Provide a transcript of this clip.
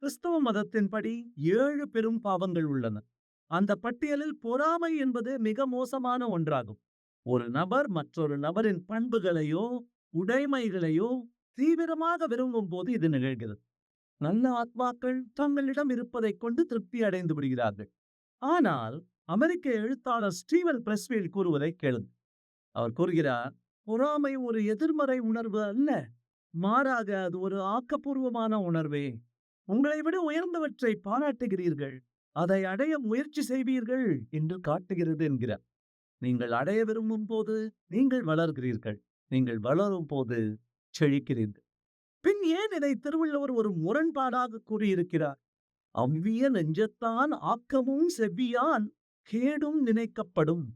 கிறிஸ்தவ மதத்தின்படி 7 பெரும் பாவங்கள் உள்ளன. அந்த பட்டியலில் பொறாமை என்பது மிக மோசமான ஒன்றாகும். ஒரு நபர் மற்றொரு நபரின் பண்புகளையோ, உடைமைகளையோ தீவிரமாக விரும்பும் போது இது நிகழ்கிறது. நல்ல ஆத்மாக்கள் தங்களிடம் இருப்பதைக் கொண்டு திருப்தி அடைந்து விடுகிறார்கள். ஆனால் அமெரிக்க எழுத்தாளர் ஸ்டீவன் பிரஸ்வீல் கூறுவதை கேளுங்கள். அவர் கூறுகிறார், பொறாமை ஒரு எதிர்மறை உணர்வு அல்ல, மாறாக அது ஒரு ஆக்கப்பூர்வமான உணர்வே. உங்களை விட உயர்ந்தவற்றை பாராட்டுகிறீர்கள், அதை அடைய முயற்சி செய்வீர்கள் என்று காட்டுகிறது என்கிறார். நீங்கள் அடைய விரும்பும் போது நீங்கள் வளர்கிறீர்கள், நீங்கள் வளரும் போது செழிக்கிறீர்கள். பின் ஏன் இதை திருவள்ளுவர் ஒரு முரண்பாடாக கூறியிருக்கிறார்? அவ்விய நெஞ்சத்தான் ஆக்கமும் செவ்வியான் கேடும் நினைக்கப்படும்